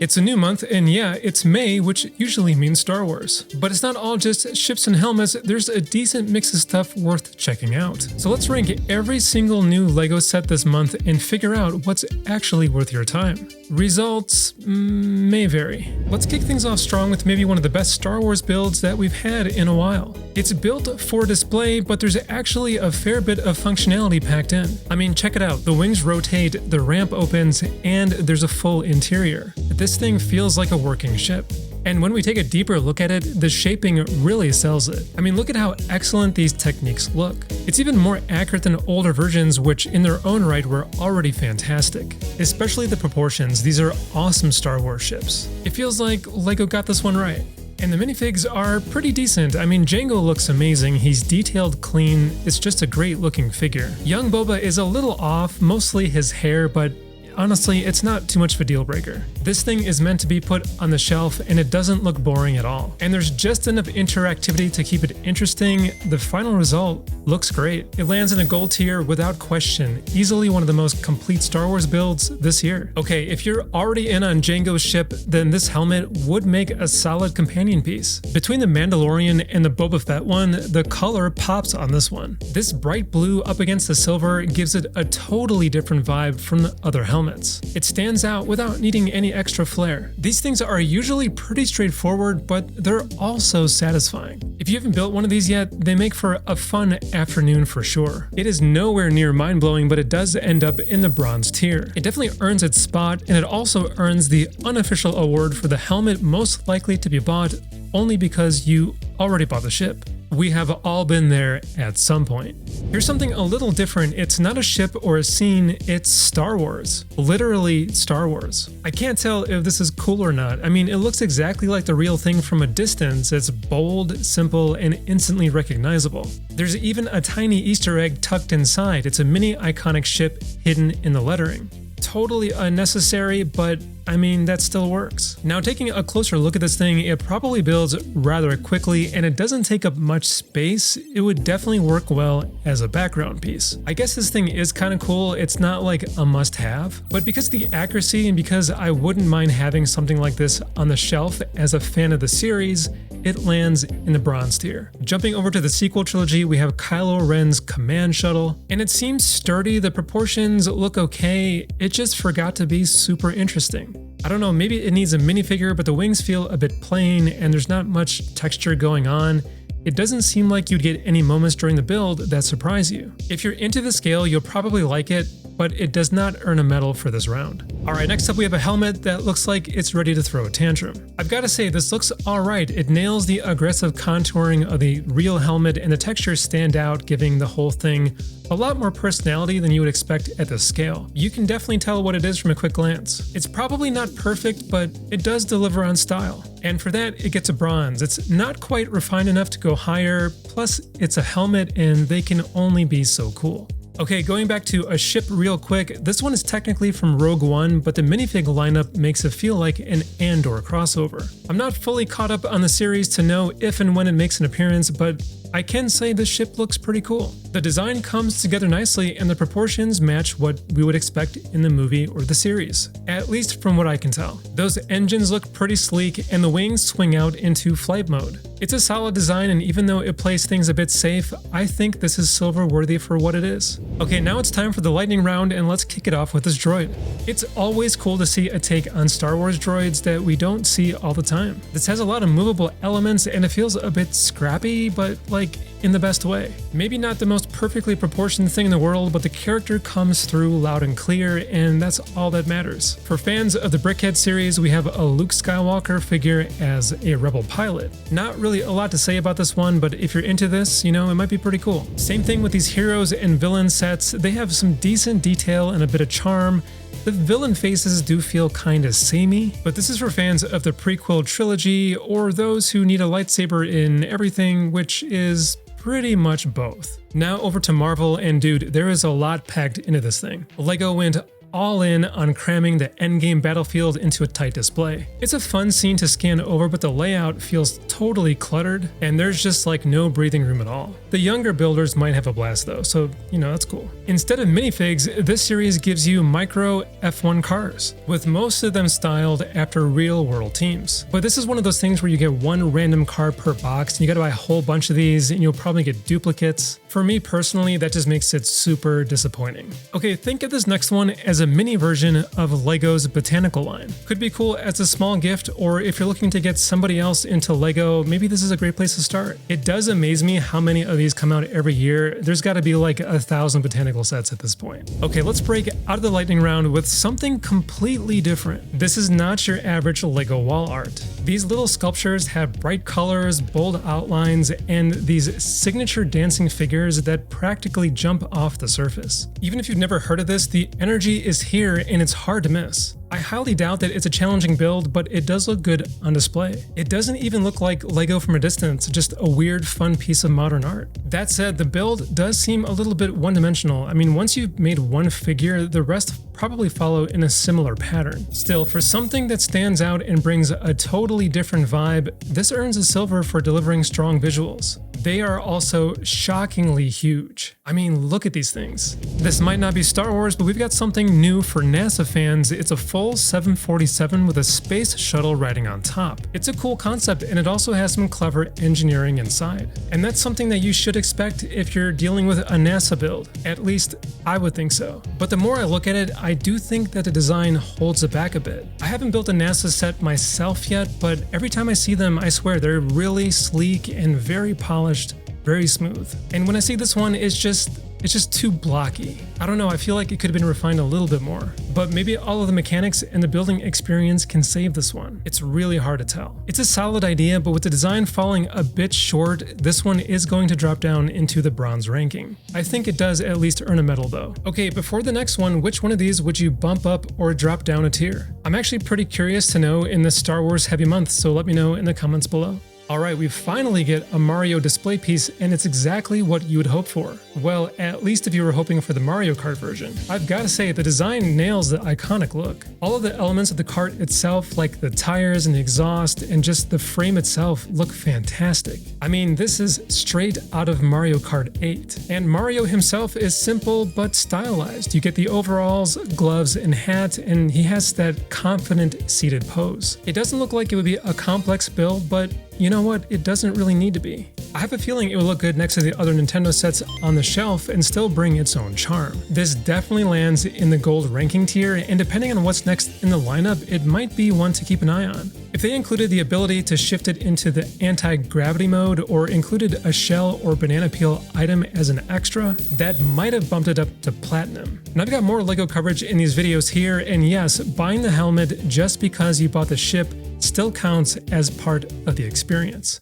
It's a new month, and yeah, it's May, which usually means Star Wars. But it's not all just ships and helmets, there's a decent mix of stuff worth checking out. So let's rank every single new LEGO set this month and figure out what's actually worth your time. Results may vary. Let's kick things off strong with maybe one of the best Star Wars builds that we've had in a while. It's built for display, but there's actually a fair bit of functionality packed in. I mean, check it out. The wings rotate, the ramp opens, and there's a full interior. This thing feels like a working ship. And when we take a deeper look at it, the shaping really sells it. I mean, look at how excellent these techniques look. It's even more accurate than older versions, which in their own right were already fantastic. Especially the proportions, these are awesome Star Wars ships. It feels like LEGO got this one right. And the minifigs are pretty decent. I mean, Jango looks amazing, he's detailed clean, it's just a great looking figure. Young Boba is a little off, mostly his hair, but honestly, it's not too much of a deal breaker. This thing is meant to be put on the shelf and it doesn't look boring at all. And there's just enough interactivity to keep it interesting. The final result looks great. It lands in a gold tier without question, easily one of the most complete Star Wars builds this year. Okay, if you're already in on Jango's ship, then this helmet would make a solid companion piece. Between the Mandalorian and the Boba Fett one, the color pops on this one. This bright blue up against the silver gives it a totally different vibe from the other helmets. It stands out without needing any extra flair. These things are usually pretty straightforward, but they're also satisfying. If you haven't built one of these yet, they make for a fun afternoon for sure. It is nowhere near mind-blowing, but it does end up in the bronze tier. It definitely earns its spot, and it also earns the unofficial award for the helmet most likely to be bought only because you already bought the ship. We have all been there at some point. Here's something a little different. It's not a ship or a scene, it's Star Wars. Literally Star Wars. I can't tell if this is cool or not. I mean, it looks exactly like the real thing from a distance. It's bold, simple, and instantly recognizable. There's even a tiny Easter egg tucked inside. It's a mini iconic ship hidden in the lettering. Totally unnecessary, but I mean, that still works. Now, taking a closer look at this thing, it probably builds rather quickly and it doesn't take up much space. It would definitely work well as a background piece. I guess this thing is kind of cool. It's not like a must-have, but because of the accuracy and because I wouldn't mind having something like this on the shelf as a fan of the series, it lands in the bronze tier. Jumping over to the sequel trilogy, we have Kylo Ren's command shuttle, and it seems sturdy, the proportions look okay, it just forgot to be super interesting. I don't know, maybe it needs a minifigure, but the wings feel a bit plain and there's not much texture going on. It doesn't seem like you'd get any moments during the build that surprise you. If you're into the scale, you'll probably like it, but it does not earn a medal for this round. Alright, next up we have a helmet that looks like it's ready to throw a tantrum. I've got to say, this looks alright. It nails the aggressive contouring of the real helmet and the textures stand out, giving the whole thing a lot more personality than you would expect at this scale. You can definitely tell what it is from a quick glance. It's probably not perfect, but it does deliver on style. And for that, it gets a bronze. It's not quite refined enough to go higher, plus it's a helmet and they can only be so cool. Okay, going back to a ship real quick, this one is technically from Rogue One, but the minifig lineup makes it feel like an Andor crossover. I'm not fully caught up on the series to know if and when it makes an appearance, but I can say this ship looks pretty cool. The design comes together nicely and the proportions match what we would expect in the movie or the series, at least from what I can tell. Those engines look pretty sleek and the wings swing out into flight mode. It's a solid design, and even though it plays things a bit safe, I think this is silver worthy for what it is. Okay, now it's time for the lightning round, and let's kick it off with this droid. It's always cool to see a take on Star Wars droids that we don't see all the time. This has a lot of movable elements and it feels a bit scrappy, but like in the best way. Maybe not the most perfectly proportioned thing in the world, but the character comes through loud and clear, and that's all that matters. For fans of the Brickhead series, we have a Luke Skywalker figure as a rebel pilot. Not really a lot to say about this one, but if you're into this, you know, it might be pretty cool. Same thing with these heroes and villain sets. They have some decent detail and a bit of charm. The villain faces do feel kinda samey, but this is for fans of the prequel trilogy or those who need a lightsaber in everything, which is pretty much both. Now over to Marvel, and dude, there is a lot packed into this thing. LEGO went all in on cramming the endgame battlefield into a tight display. It's a fun scene to scan over, but the layout feels totally cluttered, and there's just like no breathing room at all. The younger builders might have a blast though, so that's cool. Instead of minifigs, this series gives you micro F1 cars, with most of them styled after real-world teams. But this is one of those things where you get one random car per box, and you gotta buy a whole bunch of these, and you'll probably get duplicates. For me personally, that just makes it super disappointing. Okay, think of this next one as a mini version of LEGO's Botanical line. Could be cool as a small gift, or if you're looking to get somebody else into LEGO, maybe this is a great place to start. It does amaze me how many of these come out every year. There's gotta be like 1,000 botanical sets at this point. Okay, let's break out of the lightning round with something completely different. This is not your average LEGO wall art. These little sculptures have bright colors, bold outlines, and these signature dancing figures that practically jump off the surface. Even if you've never heard of this, the energy is here and it's hard to miss. I highly doubt that it's a challenging build, but it does look good on display. It doesn't even look like LEGO from a distance, just a weird, fun piece of modern art. That said, the build does seem a little bit one-dimensional. I mean, once you've made one figure, the rest probably follow in a similar pattern. Still, for something that stands out and brings a totally different vibe, this earns a silver for delivering strong visuals. They are also shockingly huge. I mean, look at these things. This might not be Star Wars, but we've got something new for NASA fans. It's a full 747 with a space shuttle riding on top. It's a cool concept, and it also has some clever engineering inside. And that's something that you should expect if you're dealing with a NASA build. At least, I would think so. But the more I look at it, I do think that the design holds it back a bit. I haven't built a NASA set myself yet, but every time I see them, I swear they're really sleek and very polished, very smooth. And when I see this one, it's just too blocky. I don't know, I feel like it could have been refined a little bit more. But maybe all of the mechanics and the building experience can save this one. It's really hard to tell. It's a solid idea, but with the design falling a bit short, this one is going to drop down into the bronze ranking. I think it does at least earn a medal though. Okay, before the next one, which one of these would you bump up or drop down a tier? I'm actually pretty curious to know in this Star Wars heavy month, so let me know in the comments below. Alright, we finally get a Mario display piece, and it's exactly what you would hope for. Well, at least if you were hoping for the Mario Kart version. I've gotta say, the design nails the iconic look. All of the elements of the kart itself, like the tires and the exhaust, and just the frame itself, look fantastic. I mean, this is straight out of Mario Kart 8. And Mario himself is simple but stylized. You get the overalls, gloves, and hat, and he has that confident seated pose. It doesn't look like it would be a complex build, but you know what? It doesn't really need to be. I have a feeling it will look good next to the other Nintendo sets on the shelf and still bring its own charm. This definitely lands in the gold ranking tier, and depending on what's next in the lineup, it might be one to keep an eye on. If they included the ability to shift it into the anti-gravity mode or included a shell or banana peel item as an extra, that might have bumped it up to platinum. And I've got more LEGO coverage in these videos here, and yes, buying the helmet just because you bought the ship still counts as part of the experience.